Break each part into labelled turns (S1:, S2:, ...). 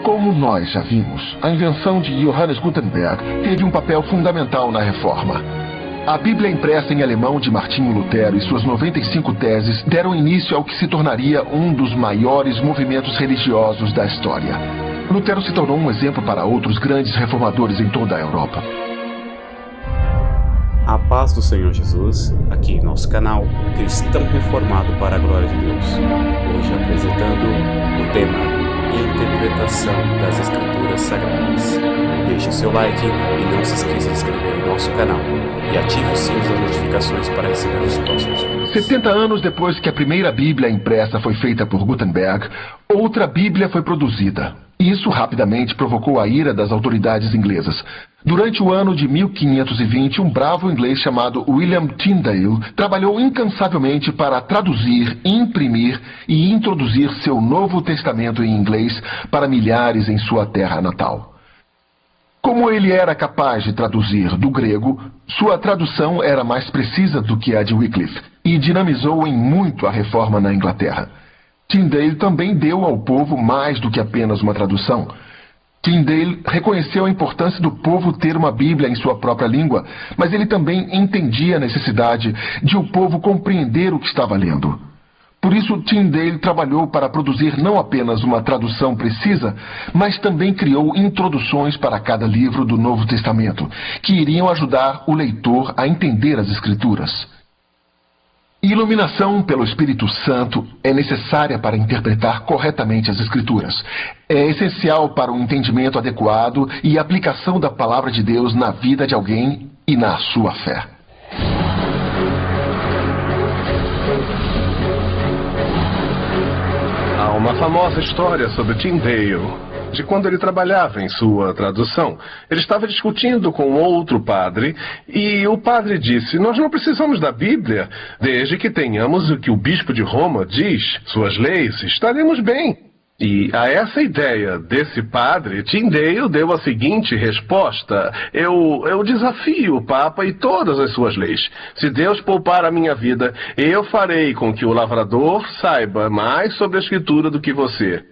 S1: Como nós já vimos, a invenção de Johannes Gutenberg teve um papel fundamental na reforma. A Bíblia impressa em alemão de Martinho Lutero e suas 95 teses deram início ao que se tornaria um dos maiores movimentos religiosos da história. Lutero se tornou um exemplo para outros grandes reformadores em toda a Europa.
S2: A paz do Senhor Jesus, aqui em nosso canal Cristão Reformado para a Glória de Deus. Hoje apresentando o tema Interpretação das Escrituras Sagradas. Deixe o seu like e não se esqueça de se inscrever no nosso canal e ative o sino das notificações para receber os próximos vídeos.
S1: 70 anos depois que a primeira Bíblia impressa foi feita por Gutenberg, outra Bíblia foi produzida. Isso rapidamente provocou a ira das autoridades inglesas. Durante o ano de 1520, um bravo inglês chamado William Tyndale trabalhou incansavelmente para traduzir, imprimir e introduzir seu Novo Testamento em inglês para milhares em sua terra natal. Como ele era capaz de traduzir do grego, sua tradução era mais precisa do que a de Wycliffe e dinamizou em muito a reforma na Inglaterra. Tyndale também deu ao povo mais do que apenas uma tradução. Tyndale reconheceu a importância do povo ter uma Bíblia em sua própria língua, mas ele também entendia a necessidade de o povo compreender o que estava lendo. Por isso, Tyndale trabalhou para produzir não apenas uma tradução precisa, mas também criou introduções para cada livro do Novo Testamento, que iriam ajudar o leitor a entender as Escrituras. Iluminação pelo Espírito Santo é necessária para interpretar corretamente as Escrituras. É essencial para um entendimento adequado e aplicação da Palavra de Deus na vida de alguém e na sua fé.
S3: Há uma famosa história sobre Tyndale, de quando ele trabalhava em sua tradução. Ele estava discutindo com outro padre e o padre disse: "Nós não precisamos da Bíblia, desde que tenhamos o que o bispo de Roma diz, suas leis, estaremos bem." E a essa ideia desse padre, Tyndale deu a seguinte resposta: Eu desafio o Papa e todas as suas leis. Se Deus poupar a minha vida, eu farei com que o lavrador saiba mais sobre a Escritura do que você.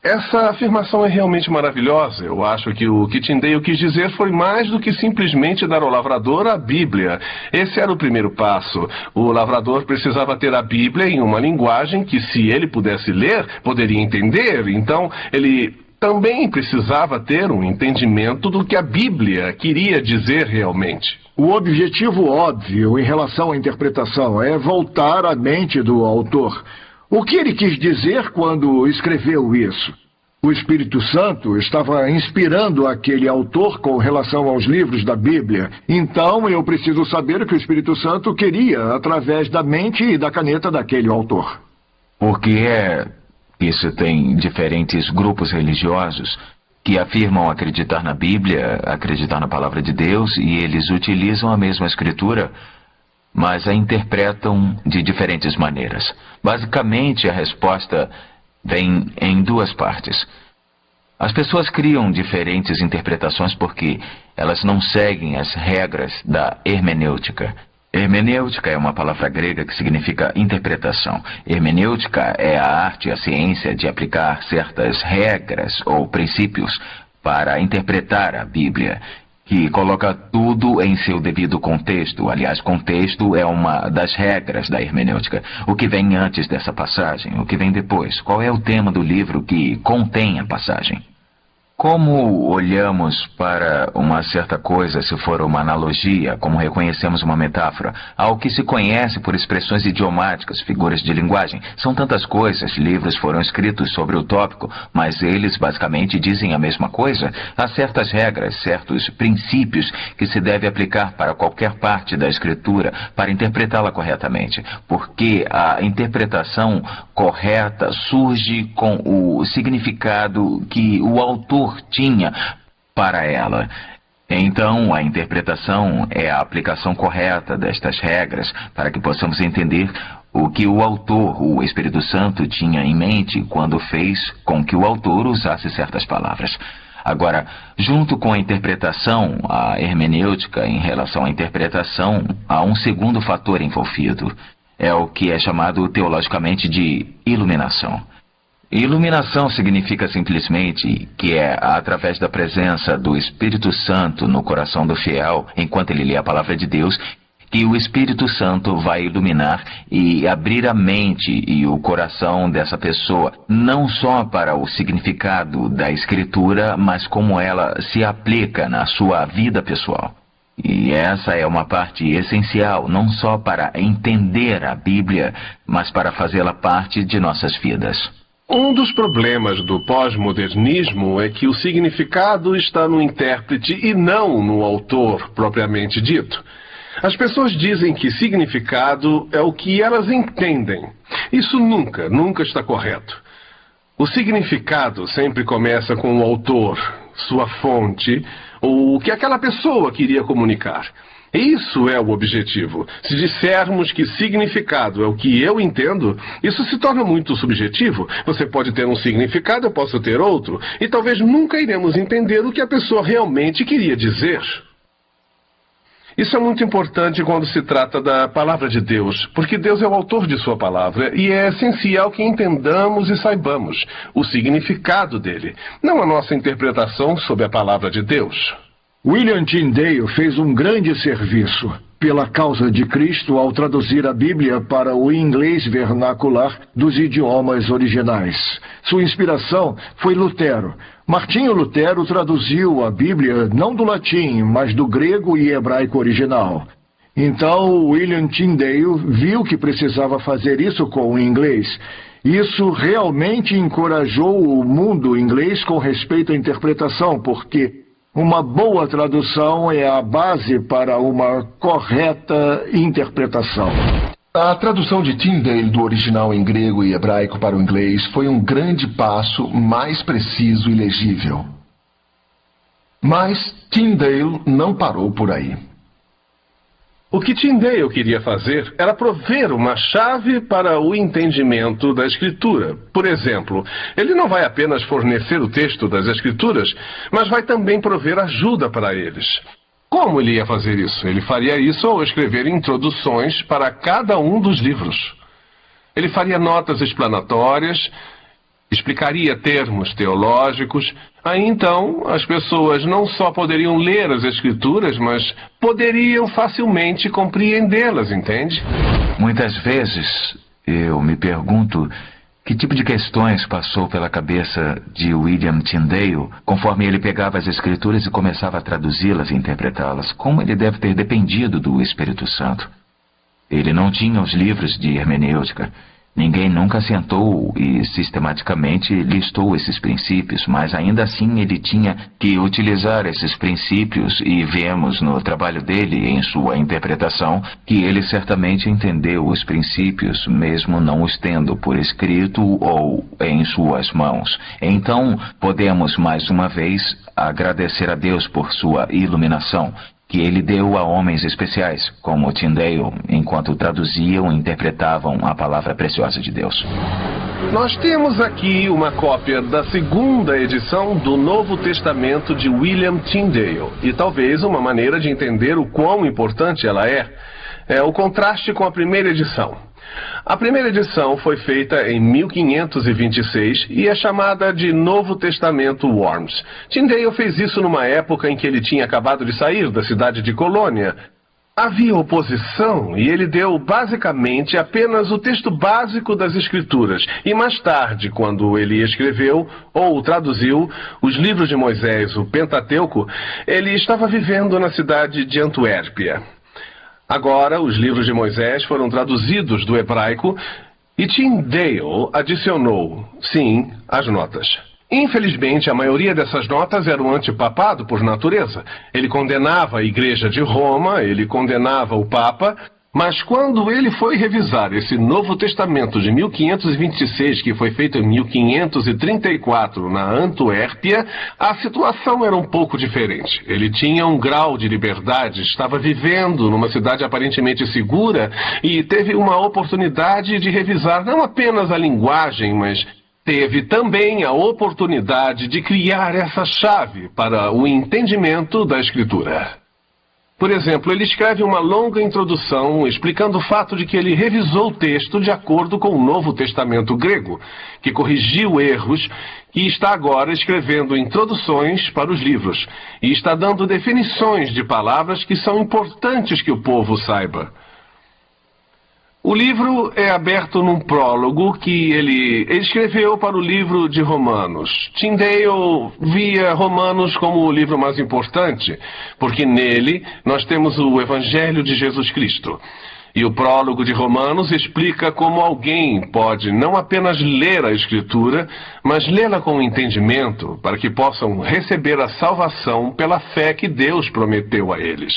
S3: Essa afirmação é realmente maravilhosa. Eu acho que o que Tyndale quis dizer foi mais do que simplesmente dar ao lavrador a Bíblia. Esse era o primeiro passo. O lavrador precisava ter a Bíblia em uma linguagem que, se ele pudesse ler, poderia entender. Então, ele também precisava ter um entendimento do que a Bíblia queria dizer realmente.
S4: O objetivo óbvio em relação à interpretação é voltar à mente do autor. O que ele quis dizer quando escreveu isso? O Espírito Santo estava inspirando aquele autor com relação aos livros da Bíblia. Então eu preciso saber o que o Espírito Santo queria através da mente e da caneta daquele autor.
S5: Por que isso tem diferentes grupos religiosos que afirmam acreditar na Bíblia, acreditar na Palavra de Deus, e eles utilizam a mesma escritura, mas a interpretam de diferentes maneiras. Basicamente, a resposta vem em duas partes. As pessoas criam diferentes interpretações porque elas não seguem as regras da hermenêutica. Hermenêutica é uma palavra grega que significa interpretação. Hermenêutica é a arte, a ciência de aplicar certas regras ou princípios para interpretar a Bíblia, que coloca tudo em seu devido contexto. Aliás, contexto é uma das regras da hermenêutica. O que vem antes dessa passagem? O que vem depois? Qual é o tema do livro que contém a passagem? Como olhamos para uma certa coisa, se for uma analogia, como reconhecemos uma metáfora, ao que se conhece por expressões idiomáticas, figuras de linguagem? São tantas coisas, livros foram escritos sobre o tópico, mas eles basicamente dizem a mesma coisa. Há certas regras, certos princípios que se deve aplicar para qualquer parte da escritura para interpretá-la corretamente, porque a interpretação correta surge com o significado que o autor tinha para ela. Então, a interpretação é a aplicação correta destas regras para que possamos entender o que o autor, o Espírito Santo, tinha em mente quando fez com que o autor usasse certas palavras. Agora, junto com a interpretação, a hermenêutica em relação à interpretação, há um segundo fator envolvido. É o que é chamado teologicamente de iluminação. Iluminação significa simplesmente que é através da presença do Espírito Santo no coração do fiel, enquanto ele lê a palavra de Deus, que o Espírito Santo vai iluminar e abrir a mente e o coração dessa pessoa, não só para o significado da Escritura, mas como ela se aplica na sua vida pessoal. E essa é uma parte essencial, não só para entender a Bíblia, mas para fazê-la parte de nossas vidas.
S3: Um dos problemas do pós-modernismo é que o significado está no intérprete e não no autor propriamente dito. As pessoas dizem que significado é o que elas entendem. Isso nunca está correto. O significado sempre começa com o autor, sua fonte, ou o que aquela pessoa queria comunicar. Isso é o objetivo. Se dissermos que significado é o que eu entendo, isso se torna muito subjetivo. Você pode ter um significado, eu posso ter outro, e talvez nunca iremos entender o que a pessoa realmente queria dizer. Isso é muito importante quando se trata da palavra de Deus, porque Deus é o autor de sua palavra e é essencial que entendamos e saibamos o significado dele, não a nossa interpretação sobre a palavra de Deus.
S4: William Tyndale fez um grande serviço pela causa de Cristo ao traduzir a Bíblia para o inglês vernacular dos idiomas originais. Sua inspiração foi Lutero. Martinho Lutero traduziu a Bíblia não do latim, mas do grego e hebraico original. Então, William Tyndale viu que precisava fazer isso com o inglês. Isso realmente encorajou o mundo inglês com respeito à interpretação, porque uma boa tradução é a base para uma correta interpretação.
S1: A tradução de Tyndale do original em grego e hebraico para o inglês foi um grande passo mais preciso e legível. Mas Tyndale não parou por aí.
S3: O que Tyndale queria fazer era prover uma chave para o entendimento da Escritura. Por exemplo, ele não vai apenas fornecer o texto das Escrituras, mas vai também prover ajuda para eles. Como ele ia fazer isso? Ele faria isso ao escrever introduções para cada um dos livros. Ele faria notas explanatórias, explicaria termos teológicos. Aí então as pessoas não só poderiam ler as Escrituras, mas poderiam facilmente compreendê-las, entende?
S5: Muitas vezes eu me pergunto que tipo de questões passou pela cabeça de William Tyndale conforme ele pegava as Escrituras e começava a traduzi-las e interpretá-las. Como ele deve ter dependido do Espírito Santo. Ele não tinha os livros de hermenêutica. Ninguém nunca sentou e sistematicamente listou esses princípios, mas ainda assim ele tinha que utilizar esses princípios e vemos no trabalho dele, em sua interpretação, que ele certamente entendeu os princípios, mesmo não os tendo por escrito ou em suas mãos. Então, podemos mais uma vez agradecer a Deus por sua iluminação, que ele deu a homens especiais, como Tyndale, enquanto traduziam e interpretavam a palavra preciosa de Deus.
S3: Nós temos aqui uma cópia da segunda edição do Novo Testamento de William Tyndale, e talvez uma maneira de entender o quão importante ela é o contraste com a primeira edição. A primeira edição foi feita em 1526 e é chamada de Novo Testamento Worms. Tyndale fez isso numa época em que ele tinha acabado de sair da cidade de Colônia. Havia oposição e ele deu basicamente apenas o texto básico das Escrituras. E mais tarde, quando ele escreveu ou traduziu os livros de Moisés, o Pentateuco, ele estava vivendo na cidade de Antuérpia. Agora, os livros de Moisés foram traduzidos do hebraico e Tyndale adicionou, sim, as notas. Infelizmente, a maioria dessas notas eram antipapado por natureza. Ele condenava a Igreja de Roma, ele condenava o Papa, mas quando ele foi revisar esse Novo Testamento de 1526, que foi feito em 1534 na Antuérpia, a situação era um pouco diferente. Ele tinha um grau de liberdade, estava vivendo numa cidade aparentemente segura e teve uma oportunidade de revisar não apenas a linguagem, mas teve também a oportunidade de criar essa chave para o entendimento da Escritura. Por exemplo, ele escreve uma longa introdução explicando o fato de que ele revisou o texto de acordo com o Novo Testamento grego, que corrigiu erros, e está agora escrevendo introduções para os livros, e está dando definições de palavras que são importantes que o povo saiba. O livro é aberto num prólogo que ele escreveu para o livro de Romanos. Tyndale via Romanos como o livro mais importante, porque nele nós temos o Evangelho de Jesus Cristo. E o prólogo de Romanos explica como alguém pode não apenas ler a Escritura, mas lê-la com entendimento, para que possam receber a salvação pela fé que Deus prometeu a eles.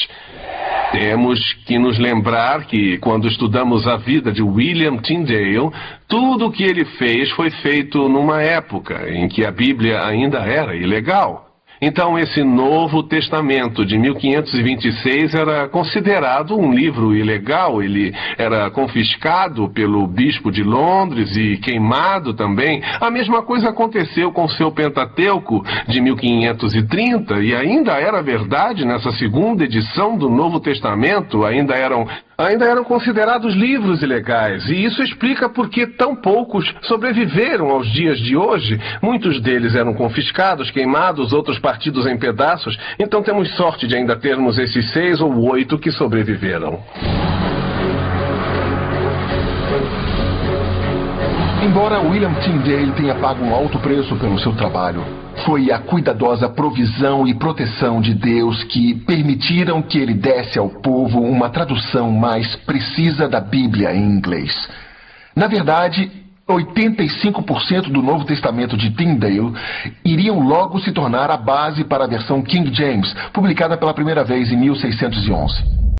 S3: Temos que nos lembrar que, quando estudamos a vida de William Tyndale, tudo o que ele fez foi feito numa época em que a Bíblia ainda era ilegal. Então, esse Novo Testamento de 1526 era considerado um livro ilegal. Ele era confiscado pelo bispo de Londres e queimado também. A mesma coisa aconteceu com seu Pentateuco de 1530 e ainda era verdade nessa segunda edição do Novo Testamento. Ainda eram considerados livros ilegais, e isso explica por que tão poucos sobreviveram aos dias de hoje. Muitos deles eram confiscados, queimados, outros partidos em pedaços. Então temos sorte de ainda termos esses 6 ou 8 que sobreviveram.
S1: Embora William Tyndale tenha pago um alto preço pelo seu trabalho, foi a cuidadosa provisão e proteção de Deus que permitiram que ele desse ao povo uma tradução mais precisa da Bíblia em inglês. Na verdade, 85% do Novo Testamento de Tyndale iriam logo se tornar a base para a versão King James, publicada pela primeira vez em 1611.